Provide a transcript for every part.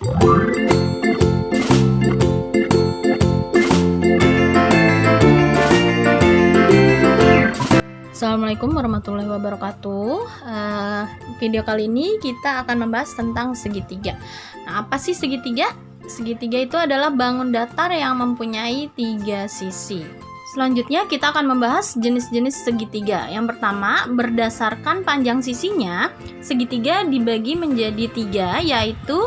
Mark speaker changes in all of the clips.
Speaker 1: Assalamualaikum warahmatullahi wabarakatuh. Video kali ini kita akan membahas tentang segitiga. Nah, apa sih segitiga? Segitiga itu adalah bangun datar yang mempunyai 3 sisi. Selanjutnya kita akan membahas jenis-jenis segitiga. Yang pertama, berdasarkan panjang sisinya, segitiga dibagi menjadi 3, yaitu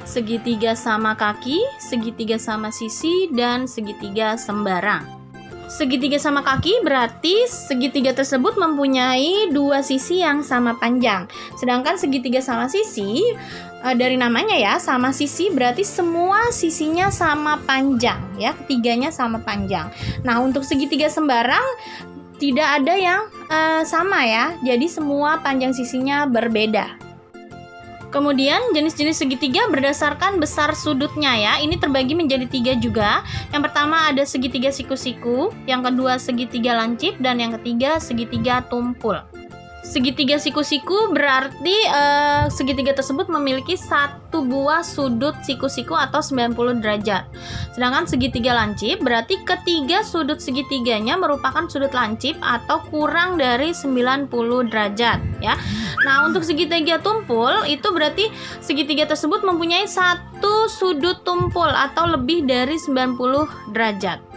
Speaker 1: segitiga sama kaki, segitiga sama sisi, dan segitiga sembarang. Segitiga sama kaki berarti segitiga tersebut mempunyai 2 sisi yang sama panjang. Sedangkan segitiga sama sisi, dari namanya ya, sama sisi berarti semua sisinya sama panjang ya, ketiganya sama panjang. Nah, untuk segitiga sembarang tidak ada yang sama ya, jadi semua panjang sisinya berbeda. Kemudian jenis-jenis segitiga berdasarkan besar sudutnya ya. Ini terbagi menjadi 3 juga. Yang pertama ada segitiga siku-siku, yang kedua segitiga lancip, dan yang ketiga segitiga tumpul. Segitiga siku-siku berarti segitiga tersebut memiliki 1 buah sudut siku-siku atau 90 derajat. Sedangkan segitiga lancip berarti ketiga sudut segitiganya merupakan sudut lancip atau kurang dari 90 derajat ya. Nah, untuk segitiga tumpul itu berarti segitiga tersebut mempunyai 1 sudut tumpul atau lebih dari 90 derajat.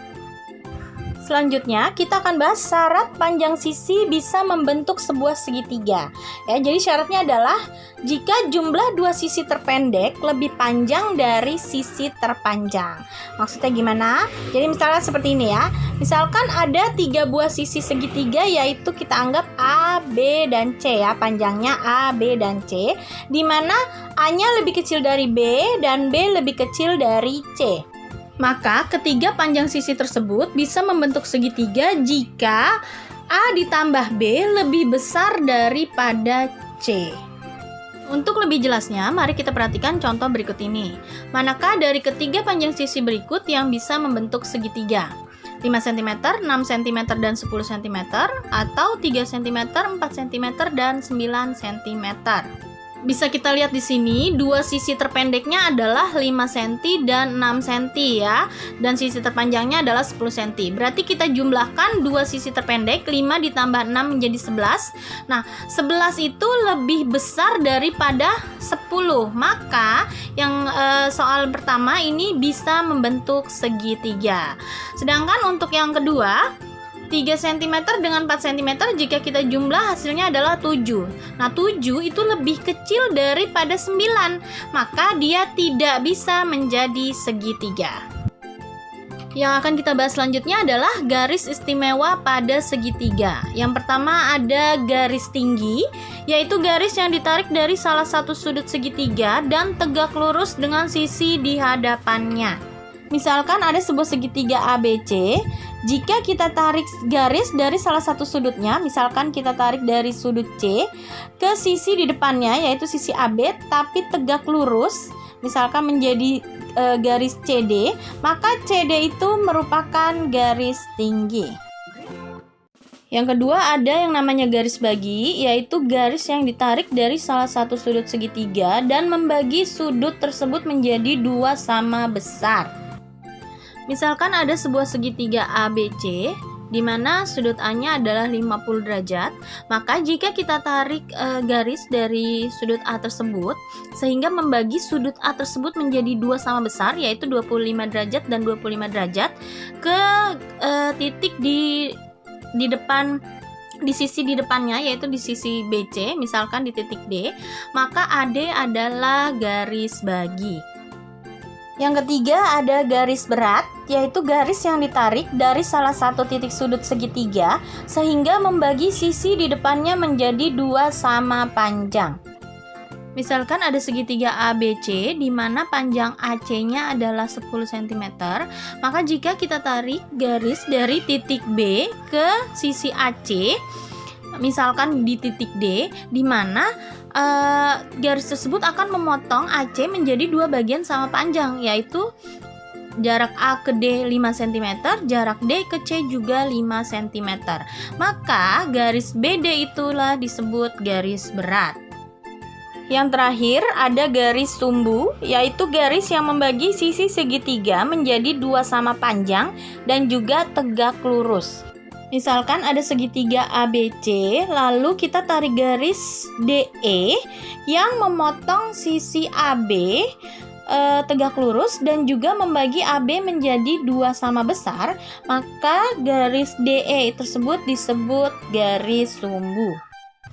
Speaker 1: Selanjutnya kita akan bahas syarat panjang sisi bisa membentuk sebuah segitiga. Ya, jadi syaratnya adalah jika jumlah 2 sisi terpendek lebih panjang dari sisi terpanjang. Maksudnya gimana? Jadi misalnya seperti ini ya. Misalkan ada 3 buah sisi segitiga, yaitu kita anggap A, B, dan C ya. Panjangnya A, B, dan C, di mana A-nya lebih kecil dari B dan B lebih kecil dari C. Maka ketiga panjang sisi tersebut bisa membentuk segitiga jika A ditambah B lebih besar daripada C. Untuk lebih jelasnya, mari kita perhatikan contoh berikut ini. Manakah dari ketiga panjang sisi berikut yang bisa membentuk segitiga? 5 cm, 6 cm, dan 10 cm, atau 3 cm, 4 cm, dan 9 cm. Bisa kita lihat di sini, 2 sisi terpendeknya adalah 5 cm dan 6 cm ya. Dan sisi terpanjangnya adalah 10 cm. Berarti kita jumlahkan 2 sisi terpendek, 5 ditambah 6 menjadi 11. Nah, 11 itu lebih besar daripada 10. Maka yang soal pertama ini bisa membentuk segitiga. Sedangkan untuk yang kedua, 3 cm dengan 4 cm jika kita jumlah hasilnya adalah 7. Nah, 7 itu lebih kecil daripada 9, maka dia tidak bisa menjadi segitiga. Yang akan kita bahas selanjutnya adalah garis istimewa pada segitiga. Yang pertama ada garis tinggi, yaitu garis yang ditarik dari salah satu sudut segitiga dan tegak lurus dengan sisi di hadapannya. Misalkan ada sebuah segitiga ABC, jika kita tarik garis dari salah satu sudutnya, misalkan kita tarik dari sudut C ke sisi di depannya, yaitu sisi AB, tapi tegak lurus, misalkan menjadi garis CD, maka CD itu merupakan garis tinggi. Yang kedua ada yang namanya garis bagi, yaitu garis yang ditarik dari salah satu sudut segitiga dan membagi sudut tersebut menjadi 2 sama besar. Misalkan ada sebuah segitiga ABC, di mana sudut A-nya adalah 50 derajat, maka jika kita tarik garis dari sudut A tersebut, sehingga membagi sudut A tersebut menjadi 2 sama besar, yaitu 25 derajat dan 25 derajat, ke titik di depan, di sisi di depannya, yaitu di sisi BC, misalkan di titik D, maka AD adalah garis bagi. Yang ketiga ada garis berat, yaitu garis yang ditarik dari salah satu titik sudut segitiga sehingga membagi sisi di depannya menjadi 2 sama panjang. Misalkan ada segitiga ABC di mana panjang AC-nya adalah 10 cm, maka jika kita tarik garis dari titik B ke sisi AC, misalkan di titik D, di mana garis tersebut akan memotong AC menjadi 2 bagian sama panjang, yaitu jarak A ke D 5 cm, jarak D ke C juga 5 cm. Maka garis BD itulah disebut garis berat. Yang terakhir ada garis sumbu, yaitu garis yang membagi sisi segitiga menjadi dua sama panjang dan juga tegak lurus. Misalkan ada segitiga ABC, lalu kita tarik garis DE yang memotong sisi AB tegak lurus dan juga membagi AB menjadi dua sama besar, maka garis DE tersebut disebut garis sumbu.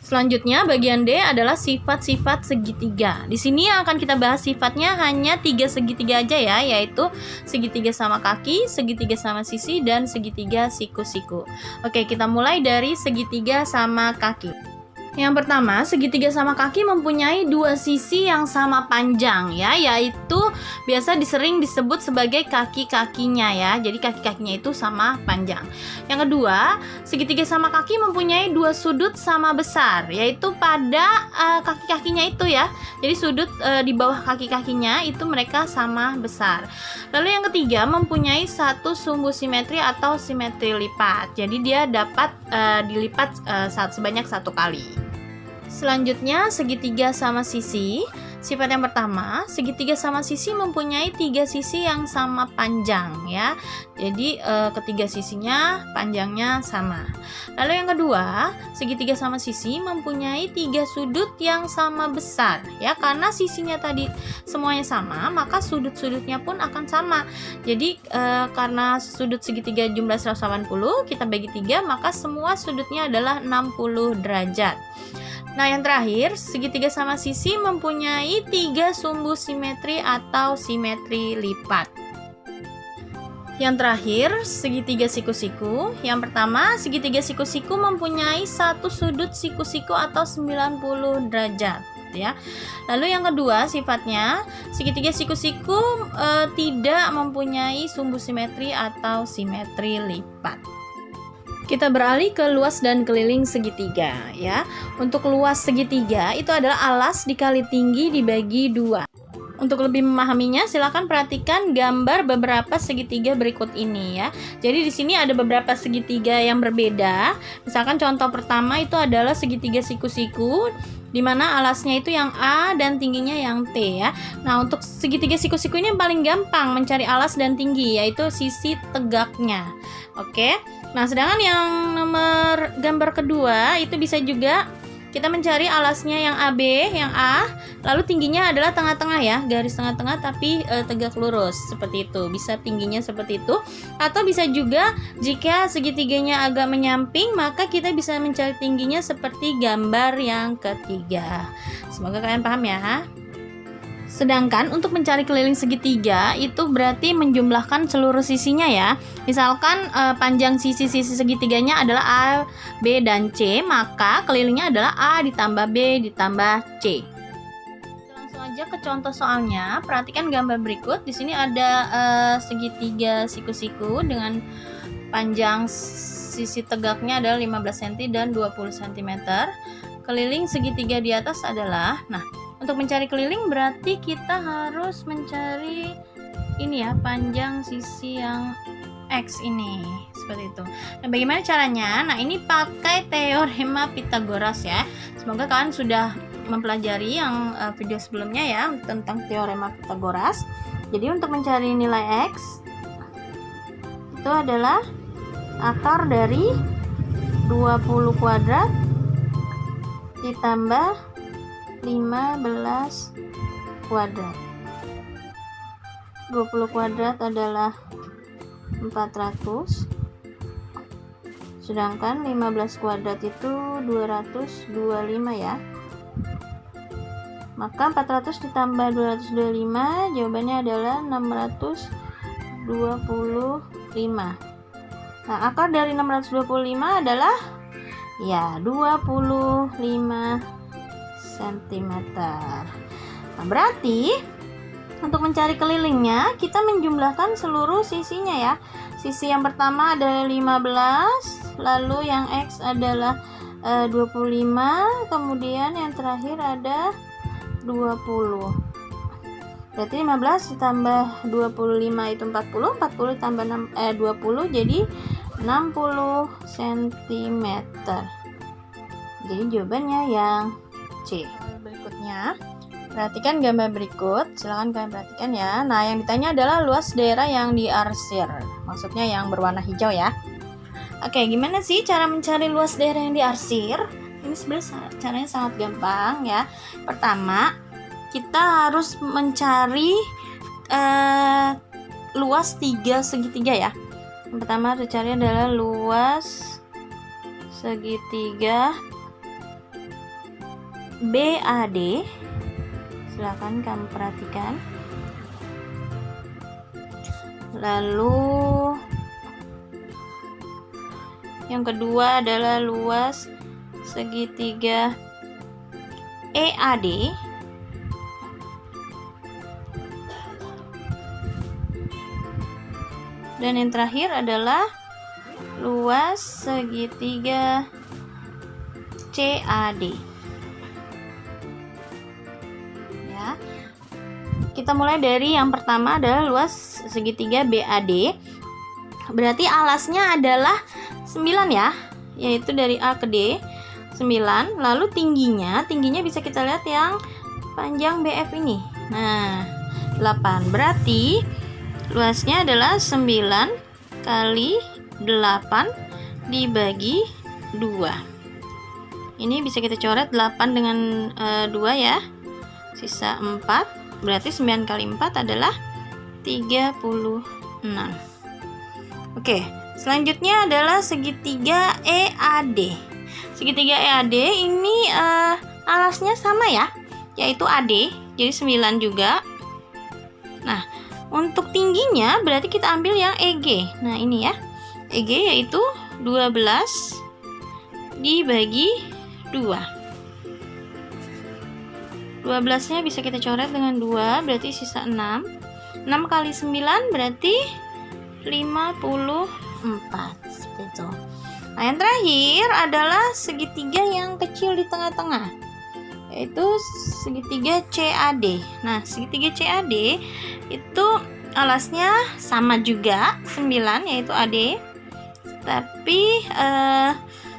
Speaker 1: Selanjutnya bagian D adalah sifat-sifat segitiga. Di sini yang akan kita bahas sifatnya hanya 3 segitiga aja ya, yaitu segitiga sama kaki, segitiga sama sisi, dan segitiga siku-siku. Oke, kita mulai dari segitiga sama kaki. Yang pertama, segitiga sama kaki mempunyai dua sisi yang sama panjang ya, yaitu biasa sering disebut sebagai kaki-kakinya ya. Jadi kaki-kakinya itu sama panjang. Yang kedua, segitiga sama kaki mempunyai dua sudut sama besar, yaitu pada kaki-kakinya itu ya. Jadi sudut di bawah kaki-kakinya itu mereka sama besar. Lalu yang ketiga, mempunyai satu sumbu simetri atau simetri lipat. Jadi dia dapat dilipat sebanyak 1 kali. Selanjutnya, segitiga sama sisi. Sifat yang pertama, segitiga sama sisi mempunyai 3 sisi yang sama panjang ya. Jadi ketiga sisinya panjangnya sama. Lalu yang kedua, segitiga sama sisi mempunyai 3 sudut yang sama besar ya. Karena sisinya tadi semuanya sama, maka sudut-sudutnya pun akan sama. Jadi karena sudut segitiga jumlah 180, kita bagi 3, maka semua sudutnya adalah 60 derajat. Nah, yang terakhir, segitiga sama sisi mempunyai 3 sumbu simetri atau simetri lipat. Yang terakhir, segitiga siku-siku. Yang pertama, segitiga siku-siku mempunyai satu sudut siku-siku atau 90 derajat ya. Lalu yang kedua, sifatnya segitiga siku-siku tidak mempunyai sumbu simetri atau simetri lipat. Kita beralih ke luas dan keliling segitiga ya. Untuk luas segitiga itu adalah alas dikali tinggi dibagi 2. Untuk lebih memahaminya, silakan perhatikan gambar beberapa segitiga berikut ini ya. Jadi di sini ada beberapa segitiga yang berbeda. Misalkan contoh pertama itu adalah segitiga siku-siku, di mana alasnya itu yang A dan tingginya yang T ya. Nah, untuk segitiga siku-siku ini yang paling gampang mencari alas dan tinggi, yaitu sisi tegaknya. Oke. Nah, sedangkan yang nomor gambar kedua itu bisa juga kita mencari alasnya yang AB, yang A, lalu tingginya adalah tengah-tengah ya, garis tengah-tengah tapi tegak lurus, seperti itu. Bisa tingginya seperti itu, atau bisa juga jika segitiganya agak menyamping, maka kita bisa mencari tingginya seperti gambar yang ketiga. Semoga kalian paham ya. Sedangkan untuk mencari keliling segitiga itu berarti menjumlahkan seluruh sisinya ya. Misalkan panjang sisi-sisi segitiganya adalah A, B, dan C, maka kelilingnya adalah A ditambah B ditambah C. Langsung aja ke contoh soalnya. Perhatikan gambar berikut. Di sini ada segitiga siku-siku dengan panjang sisi tegaknya adalah 15 cm dan 20 cm. Keliling segitiga di atas adalah, nah, untuk mencari keliling berarti kita harus mencari ini ya, panjang sisi yang X ini, seperti itu. Nah, bagaimana caranya? Nah, ini pakai teorema Pythagoras ya. Semoga kalian sudah mempelajari yang video sebelumnya ya tentang teorema Pythagoras. Jadi untuk mencari nilai X itu adalah akar dari 20 kuadrat ditambah 15 kuadrat. 20 kuadrat adalah 400, sedangkan 15 kuadrat itu 225 ya. Maka 400 ditambah 225 jawabannya adalah 625. Nah, akar dari 625 adalah ya 25 cm. Nah, berarti untuk mencari kelilingnya kita menjumlahkan seluruh sisinya ya. Sisi yang pertama adalah 15, lalu yang X adalah 25, kemudian yang terakhir ada 20. Berarti 15 ditambah 25 itu 40, 40 ditambah 20 jadi 60 cm. Jadi jawabannya yang C. Berikutnya Perhatikan gambar berikut, silakan kalian perhatikan ya. Nah, yang ditanya adalah luas daerah yang diarsir, maksudnya yang berwarna hijau ya. Oke, gimana sih cara mencari luas daerah yang diarsir? Ini sebenarnya caranya sangat gampang ya. Pertama, kita harus mencari luas 3 segitiga ya. Yang pertama harus dicari adalah luas segitiga BAD. Silakan kamu perhatikan. Lalu yang kedua adalah luas segitiga EAD. Dan yang terakhir adalah luas segitiga CAD. Ya. Kita mulai dari yang pertama adalah luas segitiga BAD. Berarti alasnya adalah 9 ya, yaitu dari A ke D 9. Lalu tingginya bisa kita lihat yang panjang BF ini. Nah, 8. Berarti luasnya adalah 9 kali 8 dibagi 2. Ini bisa kita coret 8 dengan 2 ya. Sisa 4. Berarti 9 kali 4 adalah 36. Oke, selanjutnya adalah segitiga EAD. Segitiga EAD ini alasnya sama ya, yaitu AD, jadi 9 juga. Nah, untuk tingginya berarti kita ambil yang EG. Nah, ini ya. EG yaitu 12 dibagi 2. 12-nya bisa kita coret dengan 2, berarti sisa 6. 6 kali 9 berarti 54. Seperti itu. Nah, yang terakhir adalah segitiga yang kecil di tengah-tengah, yaitu segitiga CAD. Nah, segitiga CAD itu alasnya sama juga 9, yaitu AD, tapi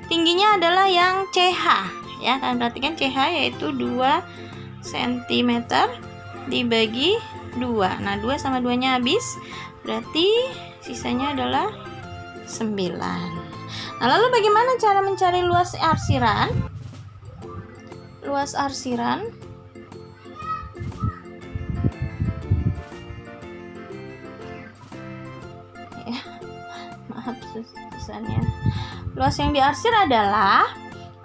Speaker 1: tingginya adalah yang CH ya. Kalian perhatikan CH yaitu 2 cm dibagi 2. Nah, 2 sama 2 nya habis, berarti sisanya adalah 9. Nah, lalu bagaimana cara mencari luas arsiran? Luas arsiran ya, maaf tulisannya. Luas yang diarsir adalah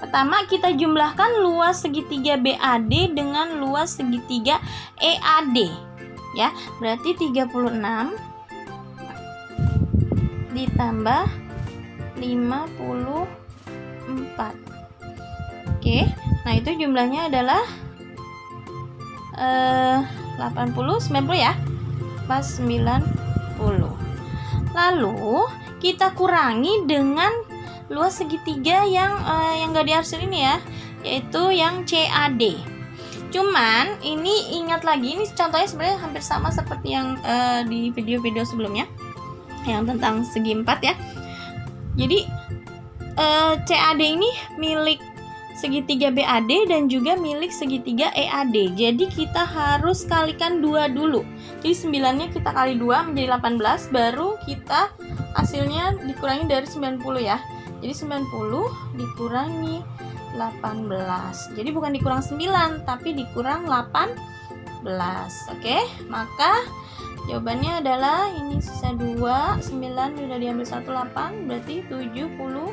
Speaker 1: pertama kita jumlahkan luas segitiga BAD dengan luas segitiga EAD ya. Berarti 36 ditambah 54. Oke, nah itu jumlahnya adalah 80, 90 ya, pas 90. Lalu kita kurangi dengan luas segitiga yang enggak diarsir ini ya, yaitu yang CAD. Cuman ini ingat lagi, ini contohnya sebenarnya hampir sama seperti yang di video-video sebelumnya yang tentang segi 4 ya. Jadi CAD ini milik segitiga BAD dan juga milik segitiga EAD. Jadi kita harus kalikan 2 dulu. Jadi 9-nya kita kali 2 menjadi 18, baru kita hasilnya dikurangi dari 90 ya. Jadi 90 dikurangi 18. Jadi bukan dikurang 9, tapi dikurang 18. Oke, maka jawabannya adalah ini sisa 2, 9 sudah diambil 1, 8, berarti 72.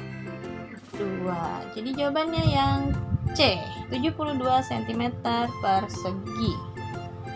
Speaker 1: Jadi jawabannya yang C, 72 cm persegi.